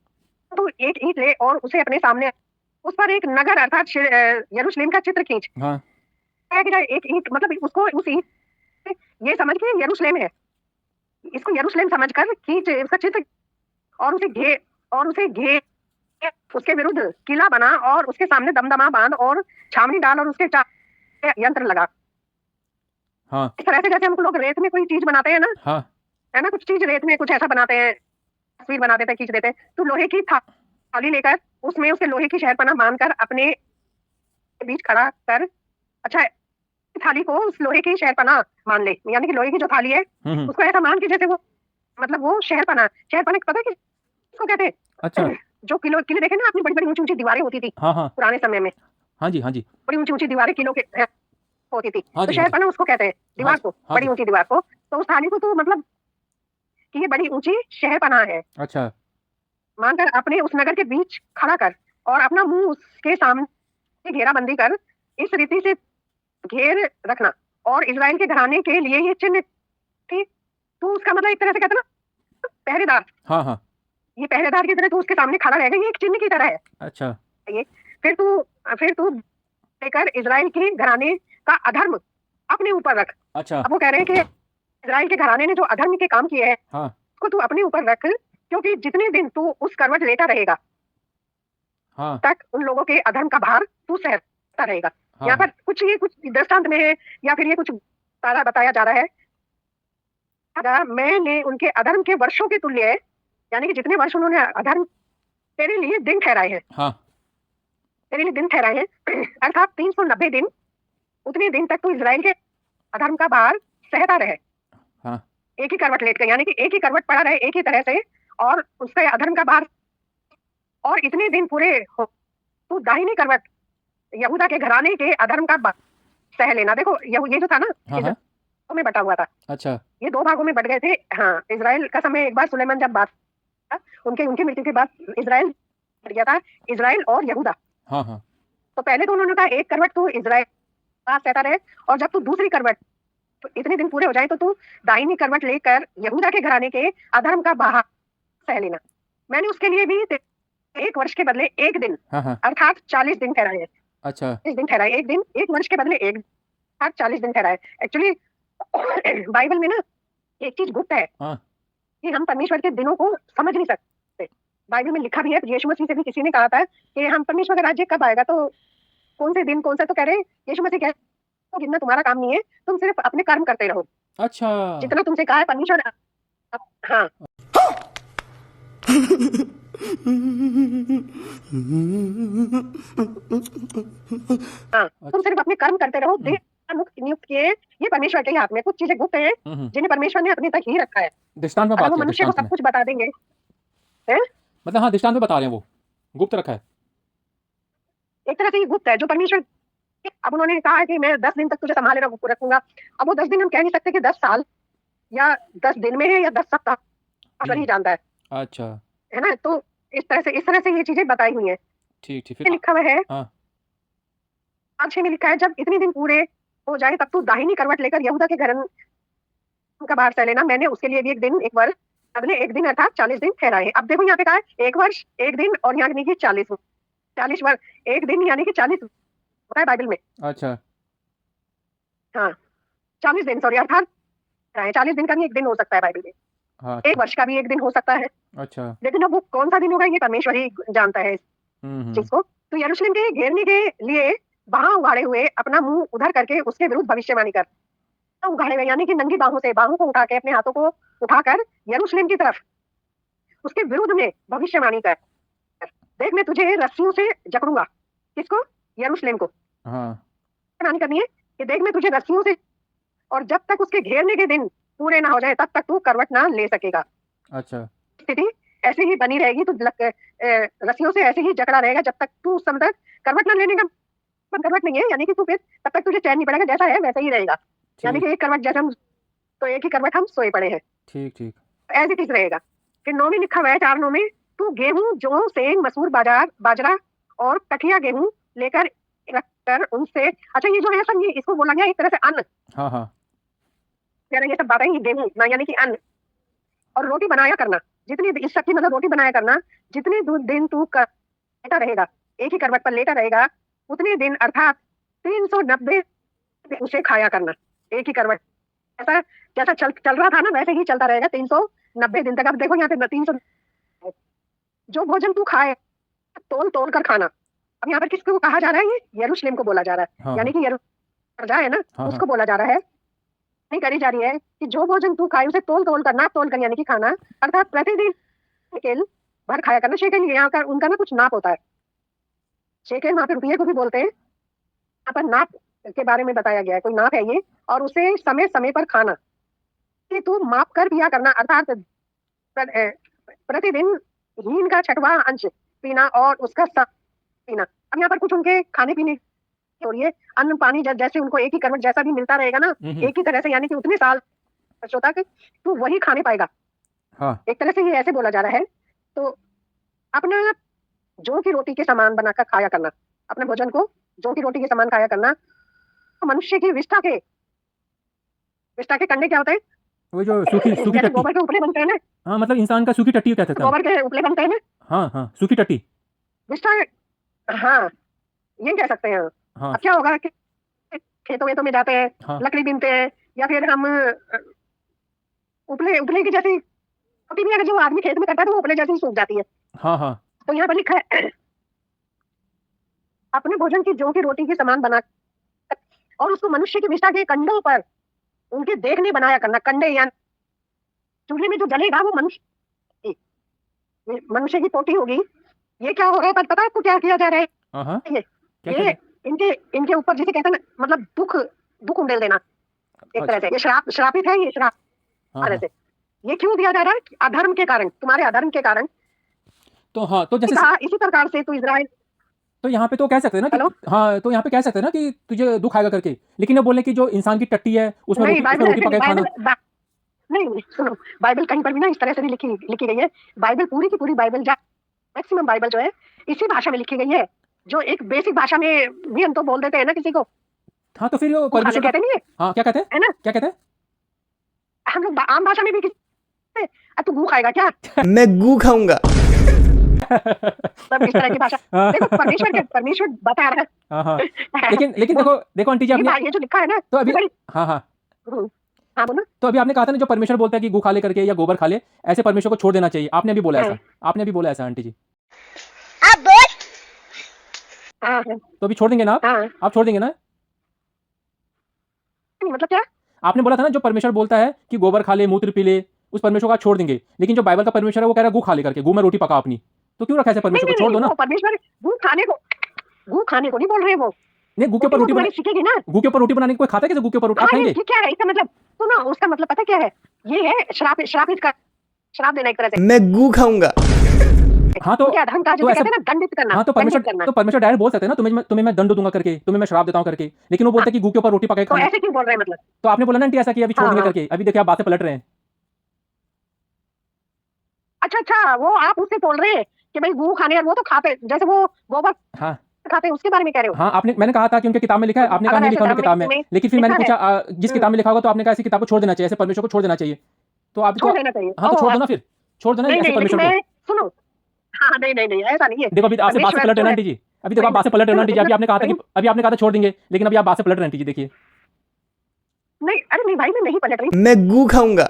तो एक ईंट ले और उसे अपने सामने उस पर एक नगर अर्थात यरूशलेम का चित्र खींच। हाँ एक ईंट मतलब उसको उस ईंट ये समझ के यरूशलेम है, इसको यरूशलेम समझकर खींच उसका चित्र और उसे घे उसके विरुद्ध किला बना और उसके सामने दमदमा बांध और छावनी डाल और उसके यंत्र लगा। हाँ इस तरह से जैसे हम लोग रेत में कोई चीज बनाते हैं ना, हाँ है ना, कुछ चीज रेत में कुछ ऐसा बनाते हैं, तस्वीर बना देते हैं, खींच देते हैं, तो लोहे की थाली लेकर उसमें उसे लोहे की शहरपनाह बांधकर अपने बीच खड़ा कर, अच्छा थाली को उस लोहे की शहरपनाह मान ले, यानी कि लोहे की जो थाली है उसको ऐसा मान के जैसे वो मतलब वो शहरपनाह पता है किसको कहते हैं? अच्छा जो किले देखे ना आपने, बड़ी बड़ी ऊंची ऊंची दीवारें होती थी हाँ हाँ पुराने समय में, हाँ जी बड़ी ऊंची ऊंची दीवारें किलों के होती थी, हाँ तो जी, शहरपनाह उसको कहते हैं, दीवार को, हाँ बड़ी जी। ऊंची दीवार को। तो उस थाली को तो मतलब कि ये बड़ी ऊंची शहरपनाह है अच्छा मानकर अपने उस नगर के बीच खड़ा कर और अपना मुंह उसके सामने घेराबंदी कर, इस रीति से घेर रखना और इजराइल के घराने के लिए ये चिन्ह थी। तो उसका मतलब एक तरह से कहते ना पहरेदार, हाँ हाँ ये पहरेदार की तरह तू उसके सामने खड़ा रहेगा, ये एक चिन्ह की तरह है। अच्छा ये फिर तू लेकर इजराइल के घराने का अधर्म अपने ऊपर रख। अच्छा अब वो कह रहे हैं कि इजराइल के घराने ने जो अधर्म के काम किए हैं हाँ उसको तू अपने ऊपर रख, क्योंकि जितने दिन तू उस करवट लेता रहेगा हाँ तक उन लोगों के अधर्म का भार तू सहता रहेगा। हाँ यहाँ पर कुछ दृष्टांत में है या फिर ये कुछ सारा बताया जा रहा है, मैंने उनके अधर्म के वर्षों के तुल्य, यानी कि जितने वर्ष उन्होंने अधर्म तेरे लिए दिन ठहराए हैं, हाँ तेरे लिए दिन ठहराए हैं अर्थात 390 दिन, उतने दिन तक तू इजराइल के अधर्म का भार सहता रहे। हाँ एक ही करवट लेट कर, यानी कि एक ही करवट पड़ा रहे एक ही तरह से, और उसके अधर्म का भार, और इतने दिन पूरे हो तू दाहिनी करवट यहूदा के घराने के अधर्म का भार सह लेना। देखो ये जो था ना, हाँ ये हाँ भागों में बटा हुआ था, अच्छा ये 2 भागों में बट गए थे। हाँ, इजराइल का समय एक बार सुलेमान जब बात उनकी मृत्यु के बाद इजराइल बट गया था, इजराइल और यहूदा। हाँ हाँ तो पहले तो उन्होंने कहा एक करवट तू इजराइल पास रहता रहे, और जब तू दूसरी करवट तो इतने दिन पूरे हो जाए तो तू दाहिनी करवट लेकर यहूदा के घराने के अधर्म का भार सह लेना। मैंने उसके लिए भी 1 वर्ष के बदले 1 दिन, हाँ हाँ अर्थात 40 दिन ठहराए हैं। अच्छा 40 दिन ठहराए, 1 दिन, 1 वर्ष के बदले 1 अर्थात 40 दिन ठहराए। एक्चुअली बाइबल में ना एक चीज गुप्त है हाँ कि हम परमेश्वर के दिनों को समझ नहीं सकते। बाइबल में लिखा भी है, यीशु मसीह से भी किसी ने कहा था कि हम परमेश्वर का राज्य कब आएगा, तो कौन से दिन कौन से, तो कह रहे यीशु मसीह कह गिनना तुम्हारा काम नहीं है, तुम सिर्फ अपने कर्म करते रहो, अच्छा जितना तुमसे कहा है परमेश्वर। हाँ, हाँ, तुम सिर्फ अपने कर्म करते रहो, देह मुक्त नियुक्त किए, ये परमेश्वर के ही हाथ में। कुछ चीजें गुप्त हैं जिन्हें परमेश्वर ने अपने तक ही रखा है। दृष्टांत में अगर बात वो किया, मनुष्य को दृष्टांत सब में कुछ बता देंगे, हैं? मतलब हाँ दृष्टांत में बता रहे हैं, वो गुप्त रखा है। एक तरह से ये गुप्त है जो परमेश्वर, अब उन्होंने कहा है कि मैं 10 दिन तक तुझे संभाले रखूंगा। अब वो 10 दिन हम कह नहीं सकते कि 10 साल या 10 दिन में है या 10 सप्ताह, अगर ही जानता अच्छा है ना। तो इस तरह से ये चीजें बताई हुई है। ठीक ठीक ये फिर लिखा हुआ है हाँ 5:6 में लिखा है, जब इतने दिन पूरे हो जाए तब तू दाहिनी करवट लेकर यहूदा के घर का बाहर सह लेना। मैंने उसके लिए भी 1 दिन, 1 वर्ष बदले 1 दिन अर्थात 40 दिन ठहराए। अब देखो यहाँ पे कहा है 1 वर्ष 1 दिन, और यहाँ यानी कि 40 वर्ष 1 दिन यानी कि 40 होता है बाइबल में। अच्छा हाँ, 40 दिन, सॉरी, अर्थात 40 दिन का भी 1 दिन हो सकता है बाइबल में, हाँ 1 वर्ष का भी 1 दिन हो सकता है, अच्छा लेकिन अब वो कौन सा दिन होगा ये परमेश्वर ही जानता है इस चीज को। तो यरूशलेम के घेरने के लिए बाਹਾਂ उगाड़े हुए अपना मुंह उधर करके उसके विरुद्ध भविष्यवाणी कर, उगाड़े हुए यानी कि नंगी बाहों से, बाहों को उठा के, अपने हाथों को उठाकर यरूशलेम की तरफ उसके विरुद्ध में भविष्यवाणी कर, देख मैं तुझे रस्सियों से जकड़ूंगा। किसको? यरूशलेम को हाँ भविष्यवाणी करनी है कि देख मैं तुझे रस्सियों से, और जब तक उसके घेरने के दिन पूरे ना हो जाए तब तक तू करवट ना ले सकेगा। अच्छा स्थिति ऐसे ही बनी रहेगी, तो रस्सियों से ऐसे ही जकड़ा रहेगा जब तक तू उस समय तक करवट ना लेने का करवट नहीं है, यानी कि तू फिर तब तक तुझे चैन नहीं पड़ेगा, जैसा है वैसा ही रहेगा। यानी कि एक करवट जैसे हम, तो एक ही करवट हम सोए पड़े हैं, ठीक ठीक एज इट इज रहेगा। फिर 9 में लिखा हुआ है, 4:9 में, तू गेहूं, जौ, सेंग, मसूर, बाजरा और कठिया गेहूं लेकर रखकर उनसे, अच्छा ये जो है सब, ये इसको बोला गया एक तरह से अन्न, हाँ हाँ ये सब बातें, ये गेहूं ना यानी कि अन्न, और रोटी बनाया करना, जितनी इस सब की मतलब रोटी बनाया करना, जितने दिन तू लेटा रहेगा, एक ही करवट पर लेटा रहेगा, उतने दिन अर्थात 390 उसे खाया करना, एक ही करवट, ऐसा जैसा चल रहा था ना वैसे ही चलता रहेगा 390 दिन तक। अब देखो यहाँ पे 300, जो भोजन तू खाए तोल तोल कर खाना। अब यहाँ पर किसको कहा जा रहा है? ये यरूशलेम को बोला जा रहा है, हाँ यानी कि प्रजा है ना, हाँ उसको बोला जा रहा है, नहीं करी जा रही है कि जो भोजन तू खाए उसे तोल तोल कर, नाप तोल कर, यानी कि खाना, अर्थात प्रतिदिन शेकेल भर खाया करना। शेकेल यहाँ का उनका ना कुछ नाप होता है, शेकेल वहाँ पे रुपये को भी बोलते हैं, यहाँ पर नाप के बारे में बताया गया है, कोई नाप है ये, और उसे समय समय पर खाना, कि तू माप कर पिया करना, अर्थात प्रतिदिन हीन का 6वां अंश पीना और उसका पीना। अब यहाँ पर कुछ उनके खाने पीने और ये अन्न पानी जैसे उनको एक ही करवट जैसा भी मिलता रहेगा ना, एक ही तरह से, यानी कि उतने साल वर्षों तक तू वही खाने पाएगा। हाँ एक तरह से ये ऐसे बोला जा रहा है। तो अपना जौ की रोटी के समान बनाकर खाया करना, अपने भोजन को जौ की रोटी के समान खाया करना। तो मनुष्य की विष्ठा के कंडे क्या होते हैं? वो जो सूखी सूखी जैसे टट्टी, गोबर के उपले बनते हैं ना, हाँ मतलब इंसान का सूखी टट्टी कहते हैं। गोबर के उपले बनते हैं ना, हाँ हाँ सूखी टट्टी, विष्ठा, हाँ ये कह सकते हैं। हाँ अब क्या होगा कि खेतों वेतों में जाते हैं, हाँ लकड़ी बीनते हैं, या फिर हम उपले की जैसी रोटी भी अगर जो आदमी खेत में करता है तो वो उपले जैसी सूख जाती है। हाँ हाँ तो यहाँ पर लिखा है अपने भोजन की जौ की रोटी के समान बना, और उसको मनुष्य की विष्ठा के कंडों पर उनके देखने बनाया करना। कंडे या चूल्हे में जो जलेगा वो मनुष्य की पोटी होगी। ये क्या हो रहा है पता है आपको क्या किया जा रहा है? हाँ हाँ ये क्या ये इनके ऊपर जिसे कहते हैं ना, मतलब दुख उंडेल देना एक तरह से। ये श्रापित है, ये श्राप हाँ, आने से ये क्यों दिया जा रहा है? अधर्म के कारण, तुम्हारे अधर्म के कारण। तो हाँ, तो जैसे कहा इसी प्रकार से तू इजराइल तो यहाँ पे तो कह सकते हैं ना कि हेलो? हाँ, तो यहाँ पे कह सकते हैं ना कि तुझे दुःख आएगा करके। लेकिन वो बोले कि जो इंसान की टट्टी है उसमें नहीं, रोटी बाइबल पका के खाना। नहीं, नहीं, सुनो, बाइबल कहीं पर भी ना इस तरह से नहीं लिखी गई है। बाइबल पूरी की पूरी बाइबल मैक्सिमम बाइबल जो है इसी भाषा में लिखी गई है, जो एक बेसिक भाषा में भी हम तो बोल देते हैं ना किसी को। हाँ, तो फिर वो खाने परमेश्वर कहते नहीं है, हाँ, क्या कहते हैं? है ना? क्या कहते हैं? हम लोग आम भाषा में भी तू गू खाएगा क्या? मैं गू खाऊंगा। सब इस तरह की भाषा। देखो परमेश्वर बता रहा है। हाँ, हाँ। लेकिन देखो आंटी जी, आपने ये जो लिखा है ना, तो अभी ये बड़ी हाँ, हाँ। हाँ बोलो। तो अभी आपने कहा था ना, जो परमेश्वर बोलता है कि गू खा ले करके या गोबर खा ले, ऐसे परमेश्वर को छोड़ देना चाहिए। आपने अभी बोला ऐसा। आपने अभी बोला ऐसा आंटी जी। हाँ, तो अभी छोड़ देंगे ना आप? हाँ, आप छोड़ देंगे ना? मतलब क्या? आपने बोला था ना, जो परमेश्वर बोलता है कि गोबर खा ले, मूत्र पी ले, उस परमेश्वर को आप छोड़ देंगे। लेकिन जो बाइबल का परमेश्वर है वो कह रहा है गू खा ले करके, गू में रोटी पका अपनी। तो क्यों रखा ऐसे परमेश्वर को? छोड़ दो ना। वो परमेश्वर गू खाने को नहीं बोल रहे वो। नहीं, गू के ऊपर रोटी तुम्हारी सीखेगी ना। गू के ऊपर रोटी बनाने की कोई खाता है? कैसे गू के ऊपर रोटी आप हाँ, खाएंगे? ये क्या है इसका मतलब? सुनो, उसका मतलब पता क्या है? ये है श्राप देना एक तरह से। मैं गू खाऊंगा। हाँ, तो क्या धर्म का तो जिसे ऐसा कहते हैं ना, दंडित करना। हाँ, तो परमेश्वर डायरेक्ट बोल सकते हैं ना, तुम्हें मैं दंड दूंगा करके, तुम्हें मैं श्राप देता हूँ करके। लेकिन वो बोलते हैं कि गू के ऊपर रोटी पका के तो खाना। ऐसे क्यों बोल रहे हैं मतलब? तो आपने बोला ना आंटी ऐसा कि अभी छोड़ हाँ, देंगे हाँ। करके। अभी देखिए आप बातें पलट रहे हैं। अच्छा, वो आप उससे बोल रहे हैं कि भाई गू खाने, और वो तो खाते, जैसे वो गोबर हाँ, खाते हैं, उसके बारे में कह रहे हो? हाँ, मैंने कहा था कि उनके किताब में लिखा है। आपने कहा अगर नहीं ऐसे लिखा उनकी धर्म किताब में। में लेकिन फिर मैंने लिखा पूछा जिस किताब में लिखा होगा, तो आपने कहा ऐसी किताब को छोड़ देना चाहिए, ऐसे परमेश्वर को छोड़ देना चाहिए। तो आप छोड़ देना चाहिए। हाँ, तो छोड़ दो ना फिर। छोड़ दो ना नहीं, ऐसे नहीं, लेकिन परमेश्वर को। मैं सुनो, हाँ, नहीं, ऐसा नहीं है। देखो अभी आपसे बात से पलट रहे हैं ना आंटी जी। अभी देखो आप बात से पलट रहे हैं ना आंटी जी। अभी आपने कहा था छोड़ देंगे, लेकिन अभी आप बात से पलट रहे हैं आंटी जी। देखिए नहीं, अरे नहीं भाई, मैं नहीं पलट रही। मैं गू खाऊंगा।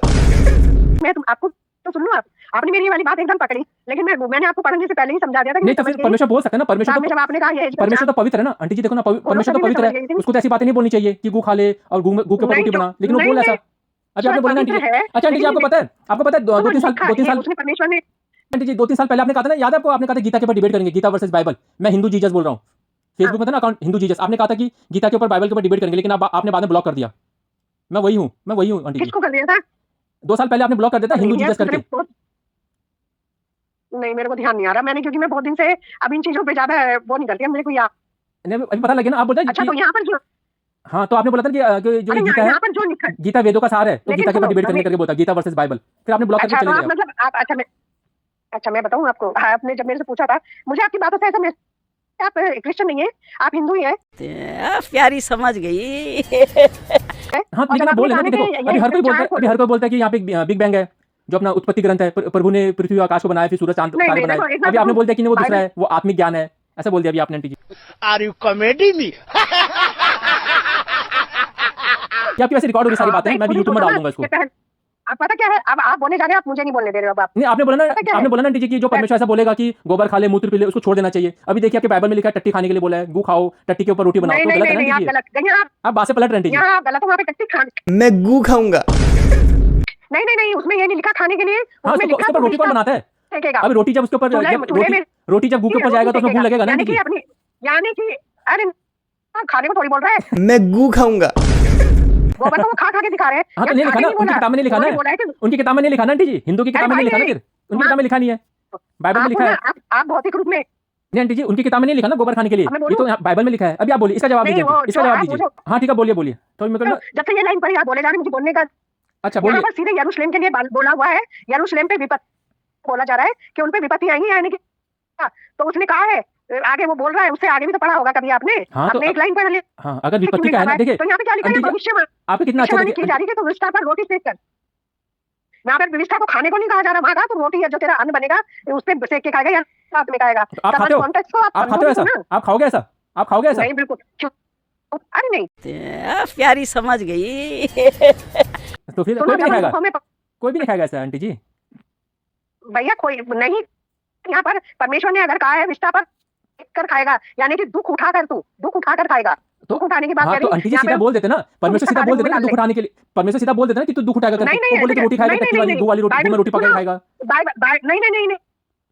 मैं आपको तो सुन लो, आपने मेरी ये वाली बात एकदम पकड़ी, लेकिन मैंने आपको पढ़ने से पहले ही समझा दिया था कि नहीं, तो फिर परमेश्वर बोल सकते हैं ना। जब आपने कहा ये परमेश्वर तो पवित्र है ना आंटी जी। देखो ना, परमेश्वर तो पवित्र है, उसको तो ऐसी बातें नहीं बोलनी चाहिए कि गू खा ले और गू के ऊपर रोटी बना। लेकिन वो बोल ऐसा। अभी आपने बोला ना आंटी जी। अच्छा आंटी जी, आपको पता है 2-3 साल उसने परमेश्वर ने आंटी जी 2-3 साल पहले आपने कहा था ना, याद है आपको? आपने कहा था गीता के ऊपर डिबेट करेंगे, गीता वर्सेस बाइबल। मैं हिंदू जीजस बोल रहा हूँ। फेसबुक में था ना अकाउंट हिंदू जीजस। आपने कहा था कि गीता के ऊपर बाइबल के ऊपर डिबेट करेंगे, लेकिन आपने बाद में ब्लॉक कर दिया। मैं वही हूँ आंटी जी। किसको कर दिया था? 2 साल पहले आपने ब्लॉक कर दिया था हिंदू जीजस करके। नहीं, मेरे को ध्यान नहीं आ रहा। मैंने क्योंकि मैं बहुत दिन से अब इन चीजों पे ज्यादा वो नहीं करती, मेरे को याद। अभी पता लगे ना, आप बोलते हैं। अच्छा, तो यहाँ पर जो हाँ, तो आपने बोला था कि जो गीता है, यहाँ पर जो लिखा, गीता वेदों का सार है, तो लेकिन गीता के ऊपर सुनो, डिबेट करने करके बोलता, गीता वर्सेस बाइबल। फिर आपने ब्लॉक करके अच्छा, चले तो गए। आप मतलब आप अच्छा मैं बताऊं आपको, आपने जब मेरे से पूछा था, मुझे आपकी बातों से ऐसा आप क्रिश्चियन नहीं है, आप हिंदू ही है। प्यारी समझ गई। हाँ, लेकिन आप बोल रहे हैं ना कि देखो अभी हर कोई बोलता है कि यहाँ पे बिग बैंग है, जो अपना उत्पत्ति ग्रंथ है, प्रभु ने पृथ्वी और आकाश को बनाया, फिर सूरज चांद तारे बनाए। अभी आपने बोल दिया कि वो दूसरा है, वो आत्मिक ज्ञान है, ऐसा बोल दिया अभी आपने aunty ji. Are you comedy me? क्या आपकी वैसे रिकॉर्ड होगी सारी बातें? मैं भी यूट्यूब में डाल दूंगा इसको। अब पता क्या है, अब आप बोले जा रहे हैं, आप मुझे नहीं बोलने दे रहे हो। अब आप नहीं, आपने बोला ना आंटी जी कि जो परमेश्वर ऐसा बोलेगा कि गोबर खा ले, मूत्र पी ले, उसको छोड़ देना चाहिए। अभी देखिए आपके बाइबल में लिखा है टट्टी खाने के लिए बोला है, गू खाओ, टट्टी के ऊपर रोटी बनाओ। तो गलत है ना आंटी जी? आप बात से पलट रहे हैं आंटी जी। यहाँ आप गलत हो, वहाँ पे टट्टी खाने। मैं गू खाऊंगा। नहीं, उसमें ये नहीं लिखा खाने के लिए। हाँ, उसके ऊपर रोटी कौन बनाता है? अभी रोटी जब उसके ऊपर रोटी जब गू के ऊपर जाएगा तो उसमें गू लगेगा ना आंटी जी। यानी कि अरे खाने को थोड़ी बोल रहा है। मैं गू खाऊंगा। गोबर तो वो खा के दिखा रहे हैं। हाँ, तो नहीं लिखा ना, उनकी किताब में नहीं लिखा ना, उनकी किताब में नहीं लिखा ना आंटी जी। हिंदू की किताब में नहीं लिखा ना, फिर उनकी किताब में लिखा नहीं है, बाइबल में लिखा है। आप भौतिक रूप में नहीं आंटी जी, उनकी किताब में नहीं लिखा ना गोबर खाने के लिए, ये तो बाइबल में लिखा है। अभी आप बोलिए, इसका जवाब दीजिए, इसका जवाब दीजिए। हाँ ठीक है, बोलिए। तो जब से ये लाइन पढ़ी, आप बोले जा रहे हैं, मुझे बोलने का। अच्छा बोलिए। यहाँ पर सीधे यरूशलेम के लिए बोला हुआ है। यरूशलेम पे विपत्ति बोला जा रहा है कि उन पे विपत्ति आएंगी, यानी कि तो उसने कहा है, आगे वो बोल रहा है, उससे आगे भी तो पढ़ा होगा कभी आपने। हाँ, तो एक लाइन पढ़ लिया। हाँ, अगर विपत्ति का है ना, देखिए तो यहाँ पे क्या लिखा है? भविष्यवाणी आपको कितना अच्छा की जा रही है, तो विस्तार पर रोटी सेक कर। यहाँ पे विस्तार को खाने को नहीं कहा जा रहा, वहां का तो रोटी है जो तेरा अन्न बनेगा, उस पे सेक के खाएगा या साथ में खाएगा। आप खाते हो ऐसा? आप खाओगे ऐसा? आप खाओगे ऐसा? नहीं, बिल्कुल। अरे नहीं, प्यारी समझ गई। तो फिर कोई भी नहीं खाएगा, कोई भी नहीं खाएगा ऐसा आंटी जी? भैया कोई नहीं। यहाँ पर परमेश्वर ने अगर कहा है विस्तार पर कर खाएगा, यानी कि दुख उठाकर खाएगा। दुख उठाने की बात हाँ, तो आंटी जी सीधा बोल देते ना, परमेश्वर सीधा बोल देते ना दुख उठाने के लिए। परमेश्वर सीधा बोल देते ना कि तू दुख उठाएगा करके। वो बोले कि रोटी खाएगा, टट्टी वाली गू वाली रोटी, में रोटी पका के खाएगा। नहीं,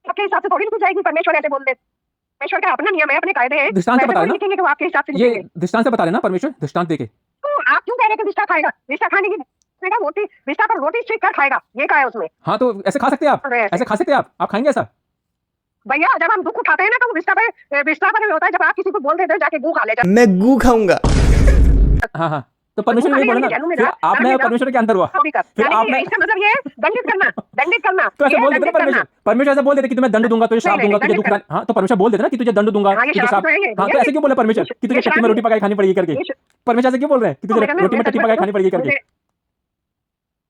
आपके हिसाब से थोड़ी लिखी जाएगी। परमेश्वर ऐसे बोल दे, परमेश्वर का अपना नियम है, अपने कायदे हैं। दृष्टांत से बता रहे ना, आपके हिसाब से ये दृष्टांत से बता रहे ना परमेश्वर, दृष्टांत देके। तो आप क्यों कह रहे हैं कि विस्तार खाएगा? विस्तार खाने की का रोटी विस्टा पर रोटी सेक कर खाएगा, ये कहा है उसमें। हाँ तो ऐसे खा सकते हैं आप, ऐसे खा सकते हैं आप खाएंगे ऐसा? भैया जब हम दुख उठाते हैं ना तो विस्टा पर होता है, जब आप किसी को बोल देते हो जाके गू खा ले जा। मैं गू खाऊंगा। हाँ हाँ तो परमेश्वर ने बोला ना, फिर आपने परमेश्वर के अंदर हुआ, फिर आपने इसका मतलब ये है दंडित करना, दंडित करना। तो ऐसे ये बोल देते ना दंडित परमेश्वर, करना। परमेश्वर ऐसे बोल देते कि तुम्हें दंड दूंगा, तुझे श्राप नहीं, दूंगा, तुझे दंडित दुख। हाँ तो परमेश्वर बोल देते ना कि तुझे दंड दूंगा, हाँ, ये तुझे श्राप श्राप। तो है ये। हाँ तो ऐसे क्यों बोले परमेश्वर कि तुझे टट्टी में रोटी पकाई खानी पड़ेगी करके? परमेश्वर ऐसे क्यों बोल रहे हैं कि तुझे रोटी में टट्टी पकाई खानी पड़ेगी करके?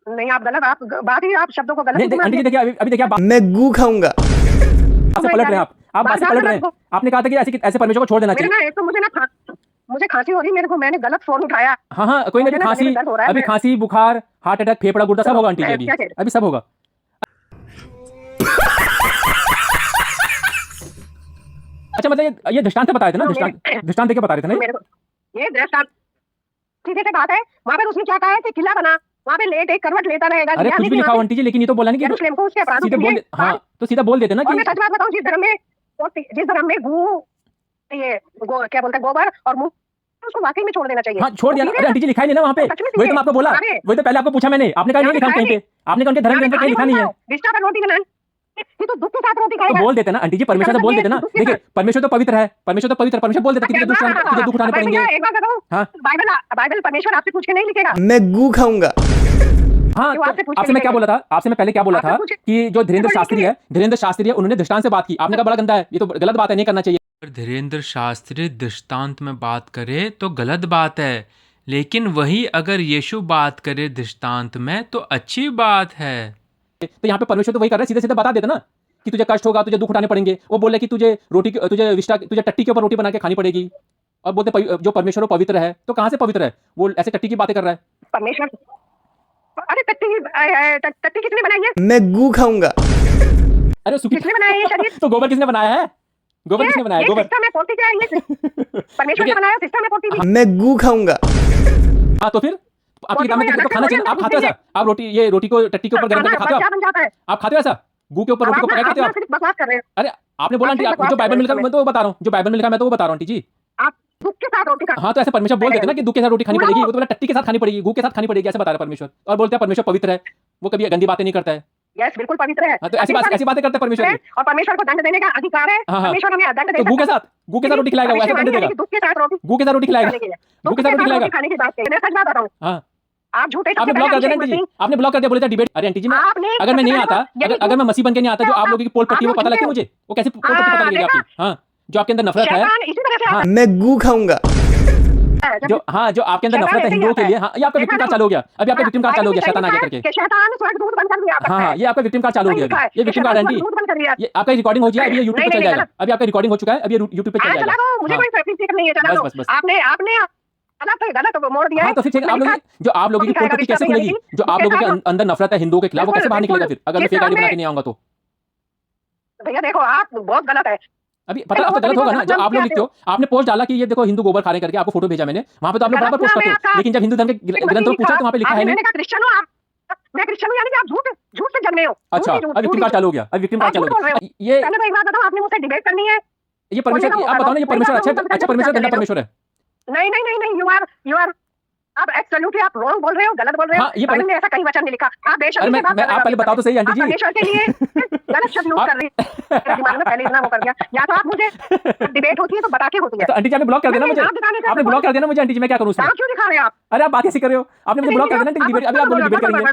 नहीं आप गलत, आप बात ही आप शब्दों को गलत नहीं आंटी जी देखिए, अभी देखिए आप मैं गू खाऊंगा। बात से पलट रहे हैं, आप बात से पलट रहे हैं। आपने कहा था कि ऐसे परमेश्वर को छोड़ देना मेरे चाहिए। ना एक तो मुझे खांसी हो रही, मेरे को मैंने गलत फोन उठाया। हाँ हाँ कोई नहीं, मुझे ना खांसी गले में दर्द हो रहा है, अभी मैं- खांसी बुखार हार्ट अटैक फेफड़ा गुर्दा सब होगा आंटी जी, क्या कह रहे? अभी सब होगा। अच्छा मतलब ये दृष्टांत से बताए थे ना, दृष्टांत देके बता रहे थे ना? मेरे को ये दृष्टांत सीधे से बात है। वहाँ पर उसने क्या कहा है कि किला बना, वहाँ पे लेट एक करवट लेता रहेगा। अरे कुछ भी लिखा हो आंटी जी, लेकिन ये तो बोला नहीं कि यरूशलेम को उसके अपराधों सीधे के बोल लिए। हाँ तो सीधा बोल देते ना और मैं कि सच बात बताऊं, जिस धर्म में गू ये क्या बोलते हैं गोबर और मुंह, उसको वाकई में छोड़ देना चाहिए। हाँ छोड़ दिया ना। अरे आंटी जी लिखा ही नहीं ना वहाँ पे, सच में वही तो मैं आपको बोला, अरे, वही तो पहले आपको पूछा मैंने, आपने कहा नहीं लिखा कहीं पे, आपने कहा उनके धर्म ग्रंथ में कहीं लिखा नहीं है। विस्टा पर रोटी बनाए, ये तो दुख के साथ रोटी तो खाएगा। बोल देते ना आंटी जी, परमेश्वर से बोल देते ना। देखिए परमेश्वर तो पवित्र है, परमेश्वर तो पवित्र, परमेश्वर बोल देता कि तुझे दुख उठाने पड़ेंगे। एक बात बताऊं, हाँ बाइबल परमेश्वर आपसे पूछ के नहीं लिखेगा। मैं गू खाऊंगा। हाँ जो आपसे तो पूछ आपसे मैं क्या बोला था, आपसे मैं पहले क्या बोला था पूछे- कि जो धीरेन्द्र बोलिए शास्त्री है, धीरेन्द्र शास्त्री है, उन्होंने दृष्टांत से बात की, आपने कहा बड़ा गंदा है, ये तो गलत बात है, नहीं करना चाहिए। अगर धीरेन्द्र शास्त्री दृष्टांत में बात करे तो गलत बात है, लेकिन वही अगर यीशु बात करे दृष्टांत में तो अच्छी बात है। तो यहाँ पे परमेश्वर तो वही कर रहा है, सीधे सीधे बता देता ना कि तुझे कष्ट होगा, तुझे दुख उठाने पड़ेंगे। वो बोले कि तुझे टट्टी के ऊपर रोटी बना के खानी पड़ेगी, और बोलते जो परमेश्वर पवित्र है, तो कहाँ से पवित्र है? वो ऐसे टट्टी की बातें कर रहा है। परमेश्वर, अरे टट्टी किसने बनाई है? मैं गू खाऊंगा। अरे सुखी किसने बनाया ये शरीर? तो गोबर किसने बनाया है? गोबर किसने बनाया? गोबर सिस्टम में पोती क्या है ये? परमेश्वर ने बनाया, सिस्टम में पोती भी। मैं गू खाऊंगा। हाँ तो फिर आपकी किताब में तो खाना चाहिए, आप खाते हो ऐसा? आप रोटी को टट्टी के ऊपर गर्म करके खाते हो? क्या बन जाता है? आप खाते हो ऐसा? गू के ऊपर रोटी को पकाए खाते हो आप? सिर्फ बकवास कर रहे हो। अरे आपने बोला आंटी, जो बाइबल में लिखा मैं तो वो बता रहा हूँ, जो बाइबल में लिखा मैं तो वो बता रहा हूँ आंटी जी। आप दुख के साथ रोटी खा। हाँ तो ऐसे परमेश्वर बोल देते ना कि दुख के साथ रोटी खानी पड़ेगी, वो तो बोला टट्टी के साथ खानी पड़ेगी, गू के साथ खानी पड़ेगी, ऐसे बता रहा है परमेश्वर। और बोलते हैं परमेश्वर पवित्र है, वो कभी गंदी बातें नहीं करता है। यस, बिल्कुल पवित्र है। हाँ तो ऐसी बातें करता है परमेश्वर भी। और परमेश्वर को दंड देने का अधिकार है। हाँ, हाँ। परमेश्वर हमें दंड तो दे गू के सकता है। साथ रोटी खिलाएगा, वो ऐसे दंड देगा। दुख के साथ रोटी गू के साथ रोटी खिलाएगा, खाने के लिए। गू के साथ रोटी खिलाएगा। खाने की बात है। मैं सच बात बताऊं, हाँ आप झूठे आपने ब्लॉक कर दिया आंटी जी, आपने ब्लॉक कर दिया, बोले था डिबेट। अरे आंटी जी मैं आपने अगर मैं नहीं आता, यदि अगर मैं मसीह बन के नहीं आता, जो आप लोगों की पोल पट्टी वो पता लगती है मुझे, वो कैसे पोल पट्टी पता लगेगी आपकी? हाँ जो आपके अंदर नफरत है, शैतान इसी तरह से हाँ। आता मैं गू खाऊंगा। है। जब जो आपके अंदर नफरत है हिंदुओं के लिए, हाँ ये आपका विक्टिम कार्ड चालू हो गया, अभी आपका विक्टिम कार्ड चालू हो गया शैतान आगे करके। कि शैतान स्वर्गदूत बनकर भी आ सकता हाँ है। ये आपका विक्टिम कार्ड चालू हो गया अभी, ये विक्टिम कार्ड है आंटी, स्वर्गदूत बनकर भी आ- ये आपका रिकॉर्डिंग हो गया, अभी ये यूट्यूब पे नहीं, चल नहीं, जाएगा, अभी आपका रिकॉर्डिंग हो चुका है, अभी ये यूट्यूब पे चल हाँ, चला जाएगा। दो, मुझे हाँ। कोई फिक्र नहीं है, चला बस, दो। बस। आपने गलत मोड़ दिया हाँ है। तो फिर आप लोग जो आप लोगों की पोल पट्टी कैसे खुलेगी? जो आप लोगों के अंदर नफरत है हिंदुओं के खिलाफ, वो कैसे बाहर निकलेगा फिर, अगर मैं फेक आईडी बना के नहीं आऊंगा तो? भैया देखो, आप बहुत गलत है। अभी पता आपको गलत होगा ना, जब आप लोग लिखते हो, आपने पोस्ट डाला कि ये देखो हिंदू गोबर खा रहे हैं करके, आपको फोटो भेजा मैंने, वहां पे तो आप लोग बराबर पोस्ट करते हो, लेकिन जब हिंदू धर्म के ग्रंथों को पूछा तो वहां पे लिखा है नहीं। मैंने कहा क्रिश्चियन हो आप, मैं क्रिश्चियन हूँ, यानी कि आप झूठ से जन्मे हो। अच्छा अब विक्टिम कार्ड चालू हो गया, अब विक्टिम कार्ड चालू हो गया। ये पहले तो एक बात बताओ, आपने मुझसे डिबेट करनी है। परमेश्वर, आप बताओ ना, ये परमेश्वर अच्छा परमेश्वर गंदा परमेश्वर है? नहीं, यू आर आप एब्सोल्युटली आप रॉन्ग बोल रहे हो, गलत बोल रहे हो। हाँ, ये बाइबल में ऐसा कहीं वचन नहीं लिखा। आप बेशक अरे मैं आप पहले बताओ तो सही आंटी जी। परमेश्वर के लिए गलत शब्द यूज कर रही है। दिमाग में पहले इतना वो कर गया। या तो आप मुझे डिबेट होती है तो बता के होती है। तो आंटी जी आपने ब्लॉक कर देना मुझे, आपने ब्लॉक कर देना मुझे आंटी जी, मैं क्या करूँ उसमें? क्यों दिखा रहे हैं आप? अरे आप बात ऐसी कर रहे हो, आपने मुझे ब्लॉक कर देना, डिबेट अभी आप लोग डिबेट करेंगे,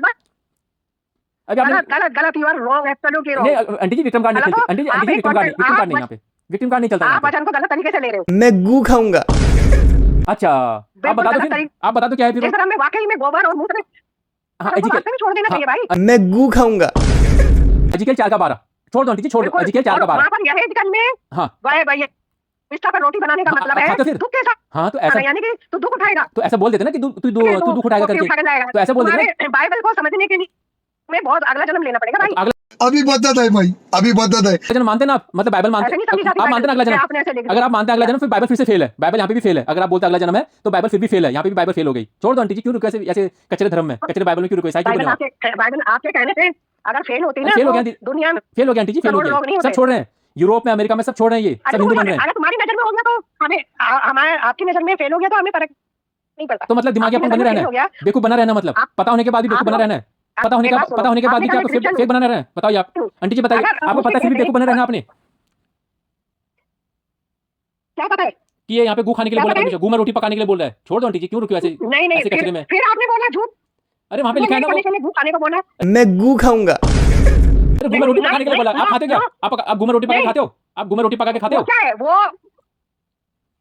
अभी आपने गलत, यू आर रॉन्ग, एब्सोल्युटली नहीं रॉन्ग। आंटी जी विक्टिम कार्ड नहीं खेलते, आंटी जी विक्टिम कार्ड नहीं यहाँ पे, विक्टिम कार्ड नहीं चलता आप यहाँ पे। वचन को गलत तरीके से ले रहे हो। मैं गू खाऊंगा। अच्छा आप बता दो फिर, आप बता दो क्या है फिर? जिस तरह में वाकई में गोबर और मूत्र हाँ में छोड़ देना चाहिए भाई। मैं गू खाऊंगा। एजिकल 4:12 छोड़ दो आंटी जी, छोड़ दो एजिकल 4:12। वहाँ पर यहेजकल में हाँ भाई विस्टा पर रोटी बनाने का हाँ, मतलब हाँ, है तो फिर? दुख के साथ, हाँ तो ऐसा, यानी कि तू दुख उठाएगा, तो ऐसा बोल देते ना कि तू दुख उठाएगा करके, तो ऐसे बोल देते ना। बाइबल को समझने के लिए में बहुत अगला जन्म लेना पड़ेगा भाई। अगला अभी बताता है भाई, अभी बताता है। जन्म मानते ना आप, मतलब बाइबल मानते, ऐसे नहीं समझी जाती आप मानते ना अगला जन्म? आपने ऐसे लिख अगर आप मानते हैं अगला जन्म, फिर बाइबल फिर से फेल है, बाइबल यहाँ पे भी फेल है। अगर आप बोलते हैं अगला जन्म है तो बाइबल फिर भी फेल है, यहाँ पे भी बाइबल फेल हो गई। छोड़ दो आंटी जी, क्यों रुको ऐसे कचरे धर्म में, कचरे बाइबल में क्यों रुको? बाइबल आपके कहने से अगर फेल होती ना फेल हो तो गया दुनिया में फेल हो गया आंटी जी, फेल हो करोड़ों लोग नहीं गया, होते। सब छोड़ रहे हैं, यूरोप में अमेरिका में सब छोड़ रहे हैं, ये सब हिंदू बन रहे हैं। अगर तुम्हारी नजर में हो गया तो हमें हमारे आपकी नजर में फेल हो गया तो हमें फर्क नहीं पड़ता। तो मतलब दिमागी आपकी अपन बने नज़र में रहना हो है, गया। बेवकूफ बना रहना, मतलब आप- पता होने के बाद भी बेवकूफ आप बना लोग- रहना है, पता होने एक का बात सुनो, पता होने के बाद भी आपने क्या कहा फेक क्रिश्चियन- बना रहना है? बताइए आप, आंटी जी बताइए, अगर आपको पता है फिर भी मुझे बेवकूफ बना रहना आपने क्या पता है? कि ये यहाँ पे गू खाने के लिए क्या बोला पता है? परमेश्वर, गू में रोटी पकाने के लिए बोल रहा है। छोड़ दो आंटी जी, क्यों रुकी ऐसे नहीं नहीं ऐसे कचरे फिर में? फिर आपने बोला झूठ। अरे वहाँ पे लिखा है ना वो, परमेश्वर ने भूख खाने को बोला। मैं गू खाऊंगा। अरे गू में रोटी नहीं, पकाने के लिए बोला। नहीं, आप खाते क्या? आप गू में रोटी पका के नहीं। खाते हो? आप गू में रोटी पका के खाते वो हो? क्या है वो?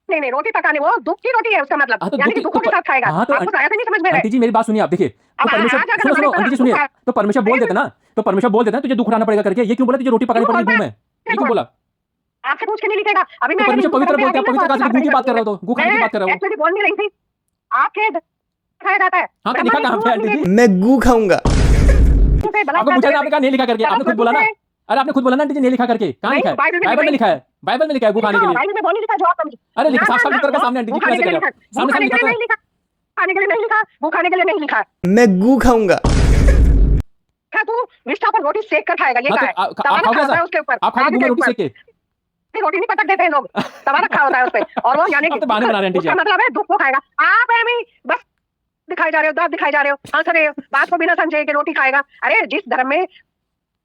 नहीं नहीं रोटी पकाने, वो दुख की रोटी है उसका मतलब, हाँ, तो यानी दुख कि की- दुखों तो के साथ खाएगा। हाँ, तो आपको शायद नहीं समझ में आंटी जी मेरी बात सुनिए आप, देखिए तो अब परमेश्वर, आज अगर सुनो सुनो हमारे आंटी जी पास सुनिए, दुख है- तो परमेश्वर बोल देता ना, तो परमेश्वर बोल देता ना तुझे दुख उठाना पड़ेगा करके, ये क्यों बोला तुझे रोटी पकानी क्यों पड़ेगी गू बोलता में? ये क्यों बोला? आपसे पूछ के नहीं लिखेगा। अभी तो मैं परमेश्वर पवित्र बोलते हैं, पवित्र कहा गू की बात कर रहा हो, तो गू खाने की बात कर रहा हो। एक्चुअली बोल नहीं रही थी। आपके खाया जाता है। हाँ तो लिखा कहाँ पे आंटी जी? मैं गू खाऊंगा। आपको पूछा ना आपने कहा नहीं लिखा करके, आपने खुद बोला ना। अरे आपने खुद बोला ना आंटी जी नहीं लिखा करके, कहाँ नहीं, लिखा है? बाइबल में बाइबल में नहीं। लिखा है, बाइबल में लिखा है गू खाने के लिए। बाइबल में बोल नहीं लिखा जो आप समझे। अरे लिखा, ना, साफ साफ ना, लिखा करके वो सामने आंटी जी, भूख कैसे खाने के कह लिए रहे हो? नहीं सामने सामने लिखा, लिखा नहीं लिखा, खाने के लिए नहीं लिखा, भूख खाने के लिए नहीं लिखा। मैं गू खाऊंगा। क्या तू विस्टा पर रोटी सेक कर खाएगा? ये हाँ, क्या है? तो आप तवा खाओगे रखा होता ऐसा? है उसके ऊपर, आप खाओगे आग गू में के रोटी ऊपर। सेक के? रोटी नहीं पटक देते हैं लोग, तवा रखा होता है उस पे, और वो यानी आप तो बहाने बना रहे हैं उसका टीचर। मतलब है दुख को खाएगा। आप एमी बस दिखाई जा रहे हो, दांत दिखाई जा रहे हो, हंस रहे हो, बात को बिना समझे कि रोटी खाएगा। अरे जिस धर्म में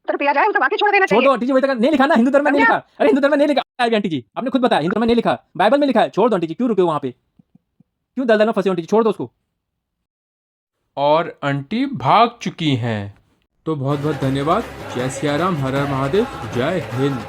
तो पिया जाए उसे बाकी छोड़ देना छोड़ दो चाहिए। आंटी जी, वही तक नहीं लिखा ना, हिंदू धर्म में नहीं लिखा। अरे हिंदू धर्म में नहीं लिखा है भी आंटी जी, आपने खुद बताया हिंदू धर्म में नहीं लिखा, बाइबल में लिखा है। छोड़ दो आंटी जी, क्यों रुके हो वहाँ पे? क्यों दलदल में फंसे हो आंटी जी? छोड़ दो उसको। और आंटी भाग चुकी हैं। तो बहुत बहुत धन्यवाद। जय सिया राम, हर हर महादेव, जय हिंद।